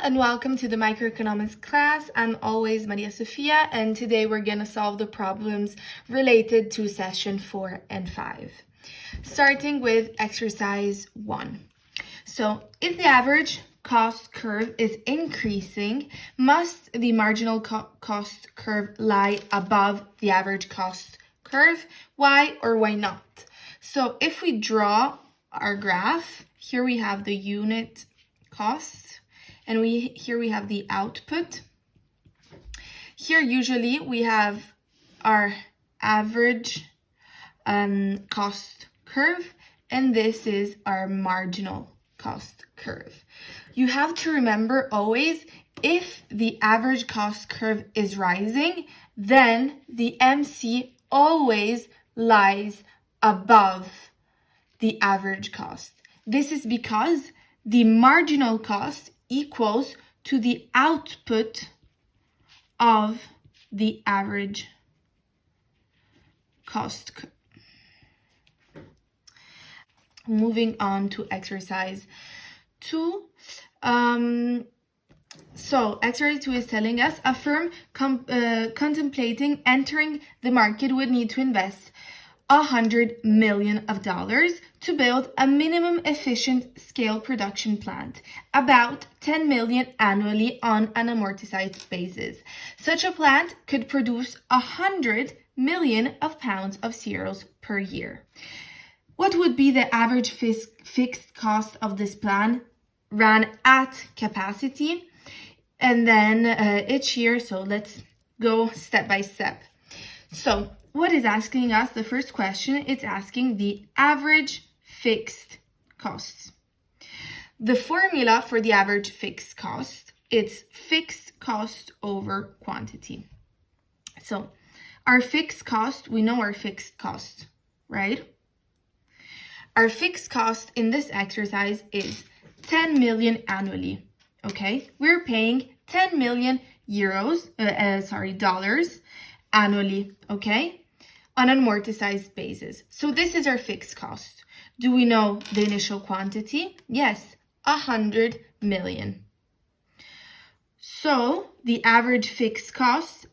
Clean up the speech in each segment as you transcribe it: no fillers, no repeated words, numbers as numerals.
and welcome to the microeconomics class. I'm always Maria Sofia, and today we're going to solve the problems related to session 4 and 5. Starting with exercise 1. So, if the average cost curve is increasing, must the marginal cost curve lie above the average cost curve? Why or why not? So, if we draw our graph, here we have the unit costs, and here we have the output. Here usually we have our average cost curve, and this is our marginal cost curve. You have to remember always, if the average cost curve is rising, then the MC always lies above the average cost. This is because the marginal cost equals to the output of the average cost. Moving on to exercise 2. So exercise 2 is telling us a firm contemplating entering the market would need to invest $100 million to build a minimum efficient scale production plant, about 10 million annually on an amortized basis. Such a plant could produce 100 million pounds of cereals per year. What would be the average fixed cost of this plant ran at capacity? And then each year, so let's go step by step. So what is asking us, the first question, it's asking the average fixed costs. The formula for the average fixed cost, it's fixed cost over quantity. So our fixed cost, we know our fixed cost, right? Our fixed cost in this exercise is 10 million annually, okay? We're paying 10 million dollars annually, okay? On an amortized basis. So this is our fixed cost. Do we know the initial quantity? Yes, 100 million. So the average fixed cost,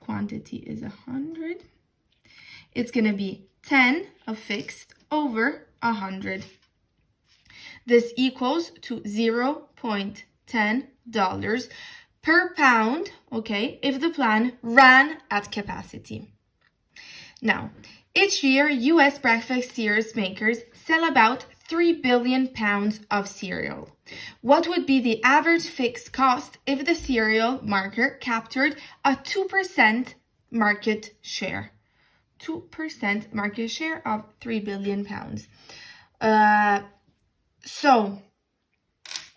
quantity is 100. It's going to be 10 of fixed over 100. This equals to $0.10 per pound, okay, if the plant ran at capacity. Now, each year, U.S. breakfast cereal makers sell about 3 billion pounds of cereal. What would be the average fixed cost if the cereal market captured a 2% market share? 2% market share of 3 billion pounds. So,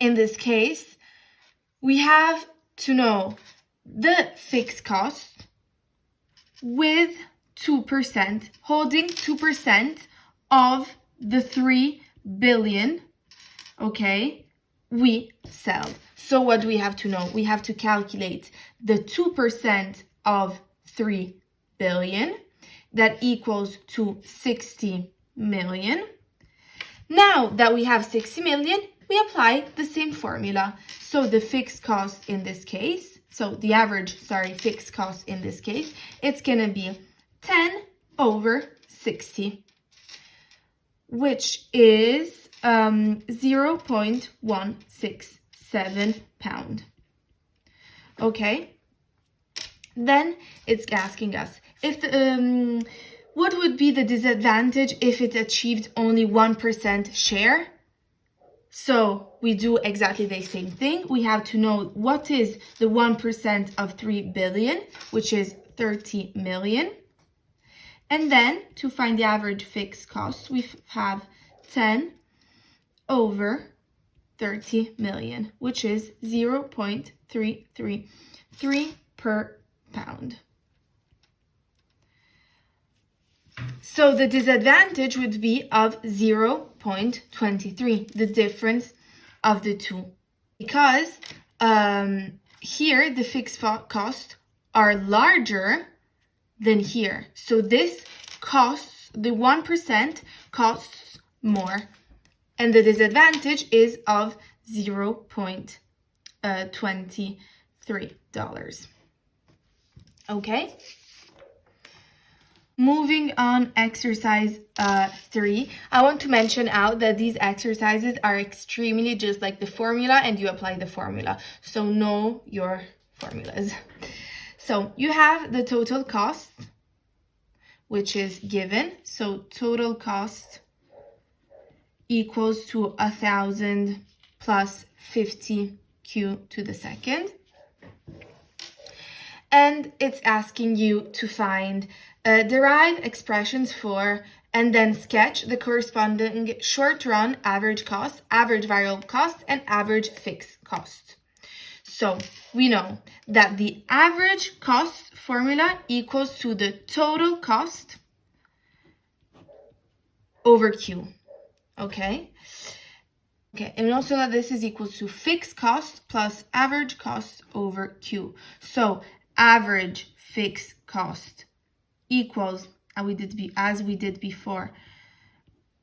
in this case, we have to know the fixed cost with 2%, holding 2% of the 3 billion, okay, we sell. So what do we have to know? We have to calculate the 2% of 3 billion, that equals to 60 million. Now that we have 60 million, we apply the same formula. So the fixed cost in this case, so the average, fixed cost in this case, it's going to be 10 over 60, which is 0.167 pound. Okay? Then it's asking us if the, what would be the disadvantage if it achieved only 1% share? So we do exactly the same thing. We have to know what is the 1% of 3 billion, which is 30 million. And then to find the average fixed cost, we have 10 over 30 million, which is 0.333 per pound. So the disadvantage would be of 0.23, the difference of the two. Because here the fixed costs are larger than here. So this costs, the 1% costs more. And the disadvantage is of $0.23. Okay? Moving on, exercise 3. I want to mention out that these exercises are extremely just like the formula, and you apply the formula. So know your formulas. So you have the total cost, which is given. So total cost equals to 1,000 plus 50 q to the second. And it's asking you to find derive expressions for and then sketch the corresponding short-run average cost, average variable cost, and average fixed cost. So we know that the average cost formula equals to the total cost over Q, okay? Okay, and also that this is equal to fixed cost plus average cost over Q. So average fixed cost equals, as we did before,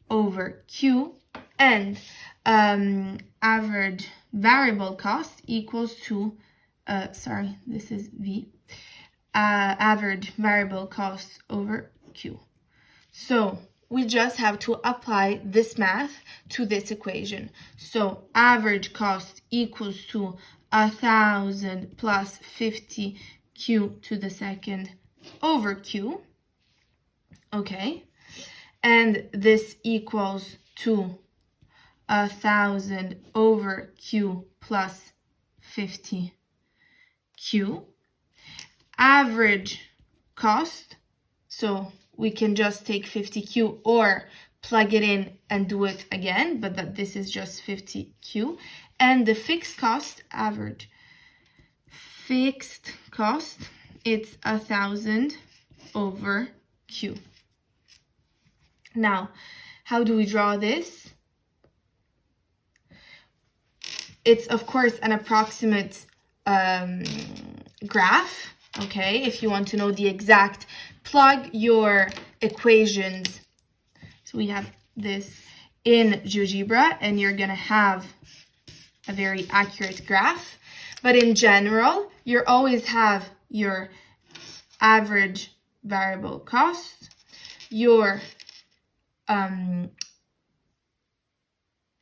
over Q, and average variable cost equals to, this is V, average variable cost over Q. So we just have to apply this math to this equation. So average cost equals to 1,000 plus 50 Q to the second over Q, okay? And this equals to 1,000 over Q plus 50 Q. Average cost, so we can just take 50Q or plug it in and do it again, but that this is just 50Q. And the fixed cost, average fixed cost, it's 1,000 over Q. Now, how do we draw this? It's, of course, an approximate graph, okay? If you want to know the exact, plug your equations. So we have this in GeoGebra, and you're going to have a very accurate graph. But in general, you always have your average variable cost, your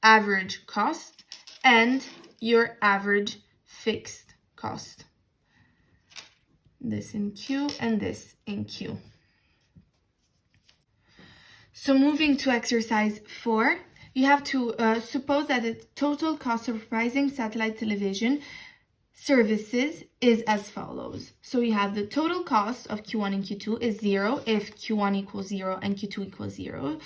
average cost, and your average fixed cost. This in Q and this in Q. So moving to exercise 4, you have to suppose that the total cost of providing satellite television services is as follows. So we have the total cost of Q1 and Q2 is 0 if Q1 equals 0 and Q2 equals 0.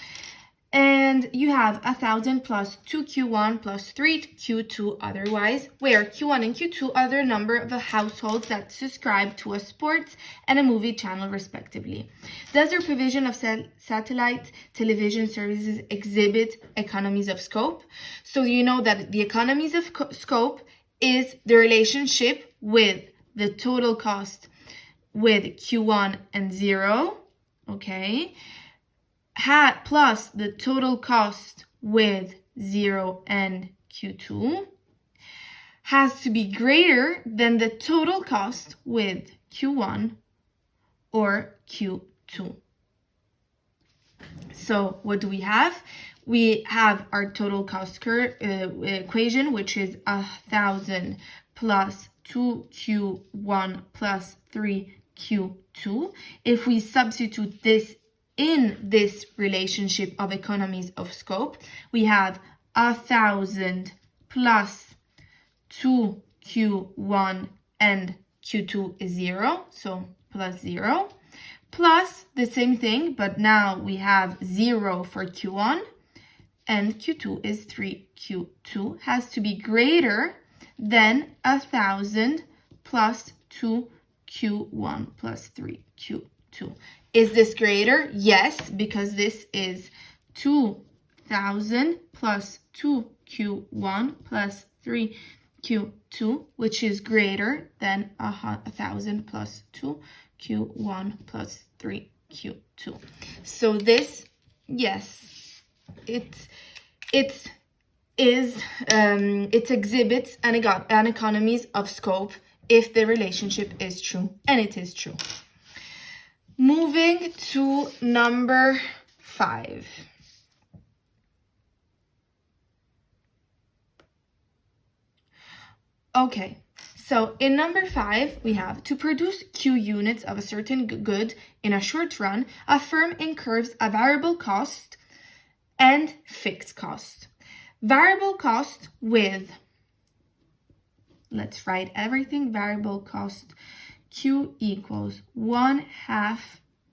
And you have 1,000 plus 2Q1 plus 3Q2 otherwise, where Q1 and Q2 are the number of the households that subscribe to a sports and a movie channel respectively. Does the provision of satellite television services exhibit economies of scope? So you know that the economies of scope is the relationship with the total cost with Q1 and 0, okay? Plus the total cost with 0 and Q2 has to be greater than the total cost with Q1 or Q2. So what do we have? We have our total cost equation, which is 1,000 plus 2Q1 plus 3Q2. If we substitute this in this relationship of economies of scope, we have 1,000 plus 2Q1 and Q2 is 0, so plus 0, plus the same thing, but now we have 0 for Q1 and Q2 is 3Q2, has to be greater than 1,000 plus 2Q1 plus 3Q2. Is this greater? Yes, because this is 2,000 plus 2Q1 plus 3Q2, which is greater than 1,000 plus 2Q1 plus 3Q2. So this, yes, it's it exhibits an economies of scope if the relationship is true, and it is true. Moving to number 5. Okay, so in number 5, we have to produce Q units of a certain good in a short run, a firm incurs a variable cost and fixed cost. Variable cost with, let's write everything, variable cost, Q equals 1/2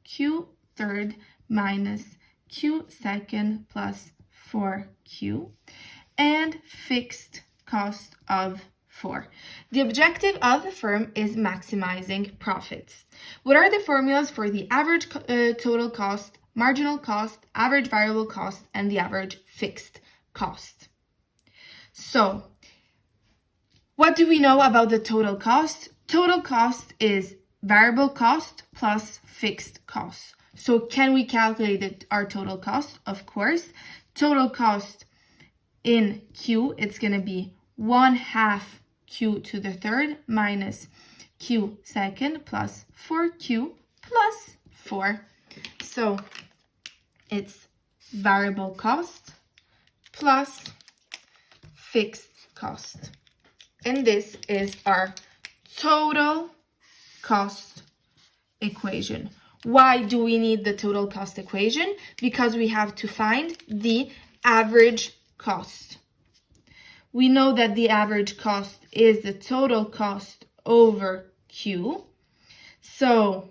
Q third minus Q second plus 4Q, and fixed cost of 4. The objective of the firm is maximizing profits. What are the formulas for the average total cost, marginal cost, average variable cost, and the average fixed cost? So, what do we know about the total cost? Total cost is variable cost plus fixed cost. So can we calculate our total cost? Of course. Total cost in Q, it's going to be 1/2 Q to the third minus Q second plus 4Q plus 4. So it's variable cost plus fixed cost. And this is our total cost equation. Why do we need the total cost equation? Because we have to find the average cost. We know that the average cost is the total cost over Q. So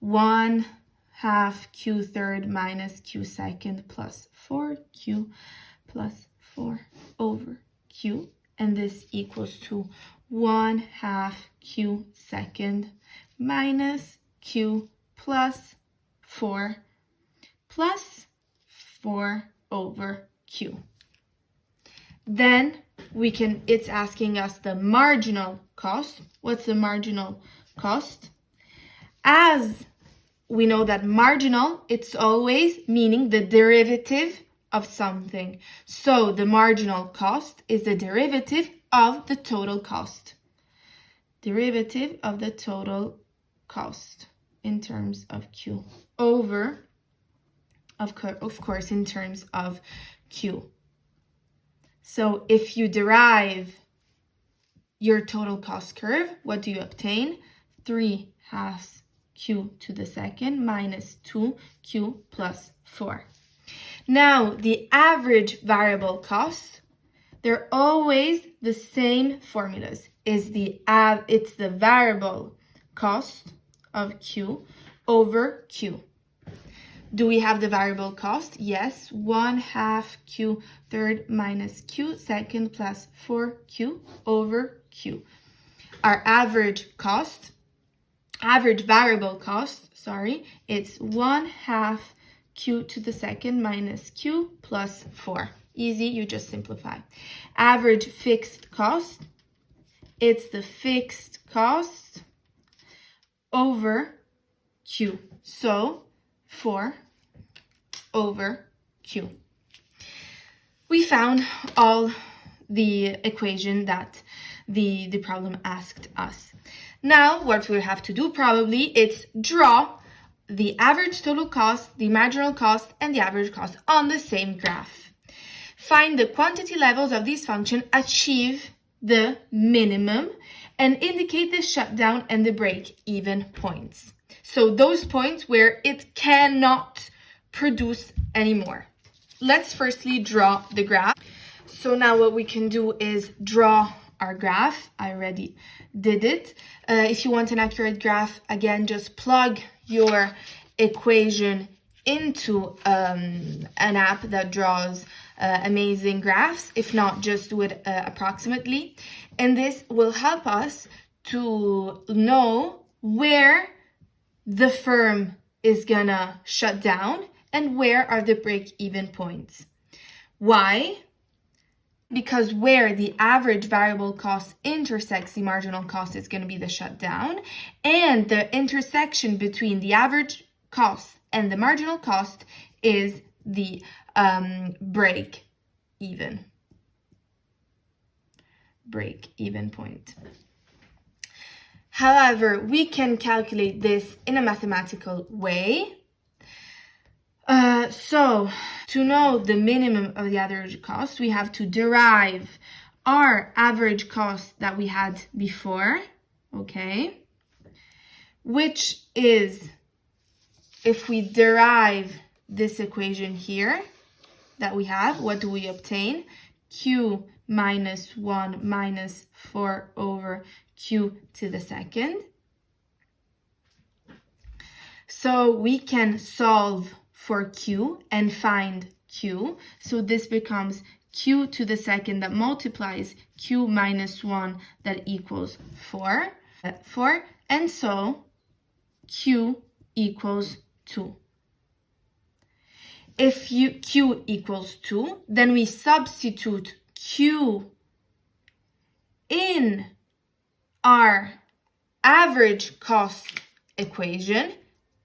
1/2 Q third minus Q second plus 4Q plus 4 over Q. And this equals to 1/2 Q second minus Q plus 4 over Q. Then it's asking us the marginal cost. What's the marginal cost? As we know that marginal, it's always meaning the derivative of something. So the marginal cost is the derivative of the total cost. Derivative of the total cost in terms of Q over, of course, in terms of Q. So if you derive your total cost curve, what do you obtain? 3/2 Q to the second minus 2Q plus 4. Now, the average variable cost, they're always the same formulas. It's the variable cost of Q over Q. Do we have the variable cost? Yes, 1/2 Q third minus Q second plus 4Q over Q. Our average variable cost, it's 1/2 Q to the second minus Q plus 4. Easy, you just simplify. Average fixed cost, it's the fixed cost over Q. So 4 over Q. We found all the equation that the problem asked us. Now, what we have to do probably is draw the average total cost, the marginal cost, and the average cost on the same graph. Find the quantity levels of these functions achieve the minimum and indicate the shutdown and the break-even points. So those points where it cannot produce anymore. Let's firstly draw the graph. So now what we can do is draw our graph. I already did it. If you want an accurate graph, again, just plug your equation into an app that draws amazing graphs. If not, just do it approximately. And this will help us to know where the firm is gonna shut down and where are the break-even points. Why? Because where the average variable cost intersects the marginal cost is going to be the shutdown, and the intersection between the average cost and the marginal cost is the break even. Break even point. However, we can calculate this in a mathematical way. So, to know the minimum of the average cost, we have to derive our average cost that we had before, okay? Which is, if we derive this equation here that we have, what do we obtain? Q minus 1 minus 4 over Q to the second. So we can solve for Q and find Q. So this becomes Q to the second that multiplies Q minus 1 that equals 4. And so Q equals 2. If Q equals 2, then we substitute Q in our average cost equation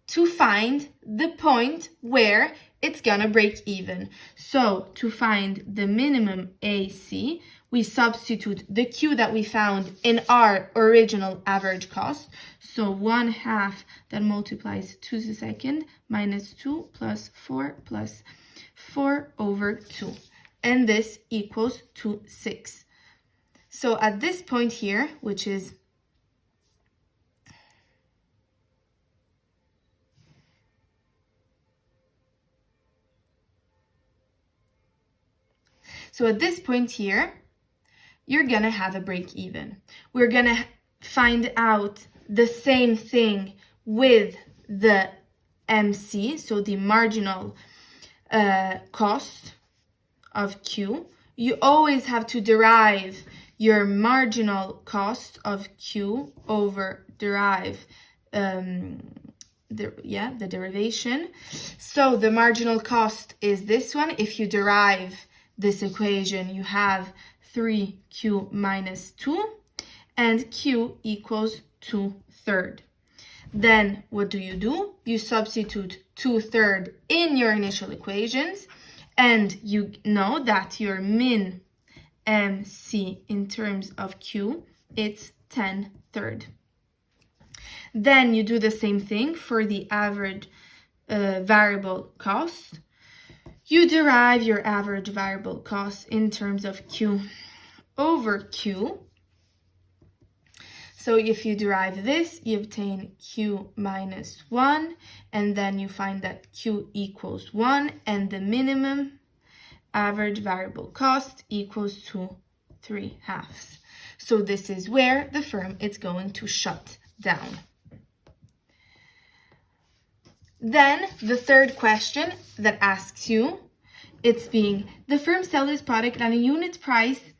to find the point where it's gonna break even. So to find the minimum AC, we substitute the Q that we found in our original average cost. So 1/2 that multiplies 2 to the second minus 2 plus 4 over 2. And this equals to 6. So at this point here, which is you're gonna have a break even. We're gonna find out the same thing with the MC, so the marginal cost of Q. You always have to derive your marginal cost of Q over derive the derivation. So the marginal cost is this one. If you derive this equation, you have 3Q minus 2, and Q equals 2/3. Then what do? You substitute 2/3 in your initial equations, and you know that your min MC in terms of Q, it's 10/3. Then you do the same thing for the average variable cost. You derive your average variable cost in terms of Q over Q. So if you derive this, you obtain Q minus 1, and then you find that Q equals 1, and the minimum average variable cost equals to 3/2. So this is where the firm is going to shut down. Then the third question that asks you, it's being, the firm sells its product at a unit price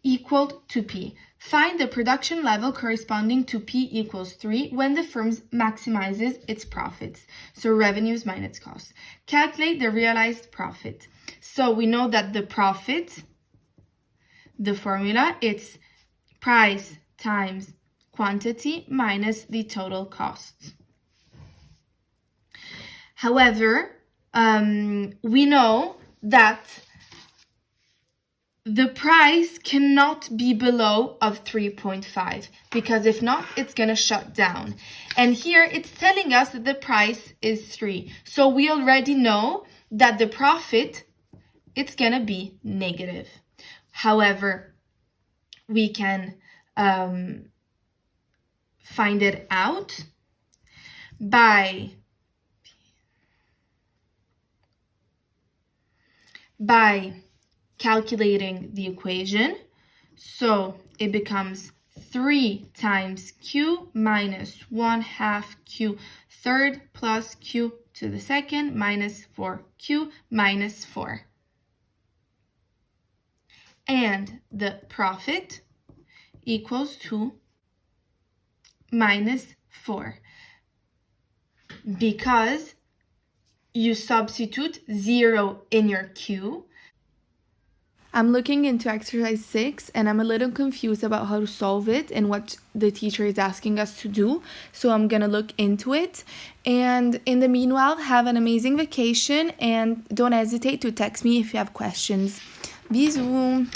equal to P. Find the production level corresponding to P equals 3 when the firm maximizes its profits. So revenues minus costs. Calculate the realized profit. So we know that the profit, the formula, it's price times quantity minus the total costs. However, we know that the price cannot be below of 3.5 because if not, it's going to shut down. And here it's telling us that the price is 3. So we already know that the profit, it's going to be negative. However, we can find it out by calculating the equation. So it becomes 3 times Q minus 1/2 Q third plus Q to the second minus 4Q minus 4. And the profit equals to minus 4 because you substitute 0 in your Q. I'm looking into exercise 6 and I'm a little confused about how to solve it and what the teacher is asking us to do. So I'm going to look into it. And in the meanwhile, have an amazing vacation and don't hesitate to text me if you have questions. Bisous!